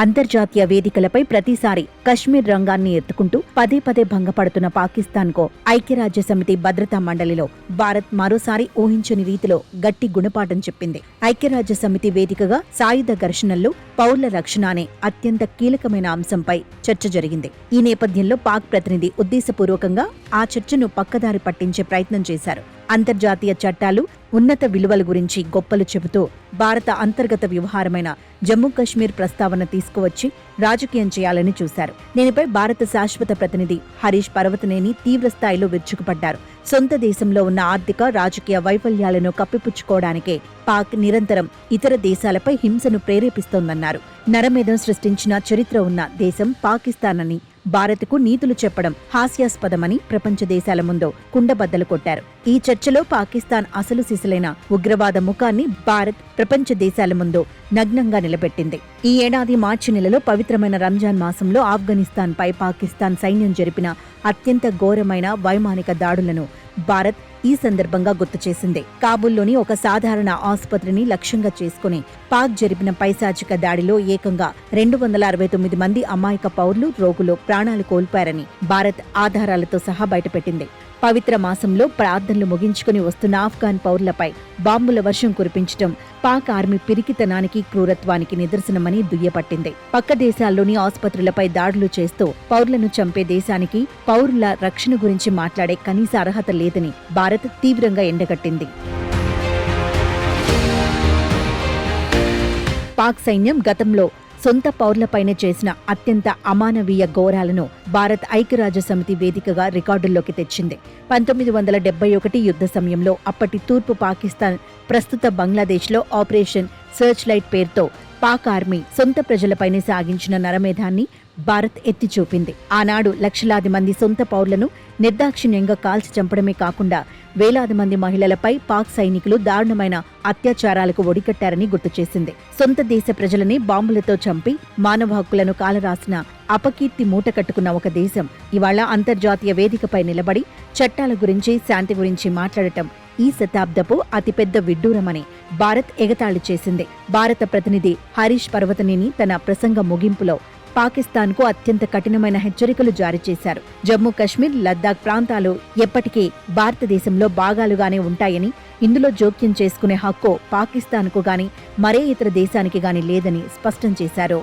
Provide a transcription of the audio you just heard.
అంతర్జాతీయ వేదికలపై ప్రతిసారి కశ్మీర్ రంగాన్ని ఎత్తుకుంటూ పదే పదే భంగపడుతున్న పాకిస్తాన్కు ఐక్యరాజ్యసమితి భద్రతా మండలిలో భారత్ మరోసారి ఊహించని రీతిలో గట్టి గుణపాఠం చెప్పింది. ఐక్యరాజ్యసమితి వేదికగా సాయుధ ఘర్షణల్లో పౌరుల రక్షణ అనే అత్యంత కీలకమైన అంశంపై చర్చ జరిగింది. ఈ నేపథ్యంలో పాక్ ప్రతినిధి ఉద్దేశపూర్వకంగా ఆ చర్చను పక్కదారి పట్టించే ప్రయత్నం చేశారు. అంతర్జాతీయ చట్టాలు, ఉన్నత విలువల గురించి గొప్పలు చెబుతూ భారత అంతర్గత వ్యవహారమైన జమ్మూ కశ్మీర్ ప్రస్తావన తీసుకువచ్చి రాజకీయం చేయాలని చూశారు. దీనిపై భారత శాశ్వత ప్రతినిధి హరీష్ పర్వతనేని తీవ్రస్థాయిలో విరుచుకుపడ్డారు. సొంత దేశంలో ఉన్న ఆర్థిక, రాజకీయ వైఫల్యాలను కప్పిపుచ్చుకోవడానికే పాక్ నిరంతరం ఇతర దేశాలపై హింసను ప్రేరేపిస్తోందన్నారు. నరమేధం సృష్టించిన చరిత్ర ఉన్న దేశం పాకిస్తాన్ అని భారత్కు నీతులు చెప్పడం హాస్యాస్పదమని ప్రపంచ దేశాల ముందు కుండబద్దలు కొట్టారు. ఈ చర్చలో పాకిస్తాన్ అసలు సిసలైన ఉగ్రవాద ముఖాన్ని భారత్ ప్రపంచ దేశాల ముందు నగ్నంగా నిలబెట్టింది. ఈ ఏడాది మార్చి నెలలో పవిత్రమైన రంజాన్ మాసంలో ఆఫ్ఘనిస్తాన్పై పాకిస్తాన్ సైన్యం జరిపిన అత్యంత ఘోరమైన వైమానిక దాడులను భారత్ ఈ సందర్భంగా గుర్తు చేసింది. కాబూల్లోని ఒక సాధారణ ఆసుపత్రిని లక్ష్యంగా చేసుకుని పాక్ జరిపిన పైశాచిక దాడిలో ఏకంగా 269 మంది అమాయక పౌరులు, రోగులు ప్రాణాలు కోల్పోయారని భారత్ ఆధారాలతో సహా బయటపెట్టింది. పవిత్ర మాసంలో ప్రార్థనలు ముగించుకుని వస్తున్న ఆఫ్ఘాన్ పౌరులపై బాంబుల వర్షం కురిపించడం పాక్ ఆర్మీ పిరికితనానికి, క్రూరత్వానికి నిదర్శనమని దుయ్యపట్టింది. పక్క దేశాల్లోని ఆసుపత్రులపై దాడులు చేస్తూ పౌరులను చంపే దేశానికి పౌరుల రక్షణ గురించి మాట్లాడే కనీస అర్హత లేదని భారత్ తీవ్రంగా ఎండగట్టింది. పాక్ సైన్యం గతంలో సొంత పౌరులపైనే చేసిన అత్యంత అమానవీయ ఘోరాలను భారత్ ఐక్యరాజ్యసమితి వేదికగా రికార్డుల్లోకి తెచ్చింది. 1971 యుద్ధ సమయంలో అప్పటి తూర్పు పాకిస్తాన్, ప్రస్తుత బంగ్లాదేశ్లో ఆపరేషన్ సర్చ్ లైట్ పేరుతో పాక్ ఆర్మీ సొంత ప్రజలపైనే సాగించిన నరమేధాన్ని భారత్ ఎత్తి చూపింది. ఆనాడు లక్షలాది మంది సొంత పౌరులను నిర్దాక్షిణ్యంగా కాల్చి చంపడమే కాకుండా వేలాది మంది మహిళలపై పాక్ సైనికులు దారుణమైన అత్యాచారాలకు ఒడికట్టారని గుర్తు చేసింది. సొంత దేశ ప్రజలని బాంబులతో చంపి మానవ హక్కులను కాలరాసిన అపకీర్తి మూటకట్టుకున్న ఒక దేశం ఇవాళ అంతర్జాతీయ వేదికపై నిలబడి చట్టాల గురించి, శాంతి గురించి మాట్లాడటం ఈ శతాబ్దపు అతిపెద్ద విడ్డూరమని భారత్ ఎగతాళి చేసింది. భారత ప్రతినిధి హరీష్ పర్వతనేని తన ప్రసంగ ముగింపులో పాకిస్తాన్కు అత్యంత కఠినమైన హెచ్చరికలు జారీ చేశారు. జమ్మూ కశ్మీర్, లద్దాఖ్ ప్రాంతాలు ఎప్పటికీ భారతదేశంలో భాగాలుగానే ఉంటాయని, ఇందులో జోక్యం చేసుకునే హక్కు పాకిస్తాన్కు గాని మరే ఇతర దేశానికి గాని లేదని స్పష్టం చేశారు.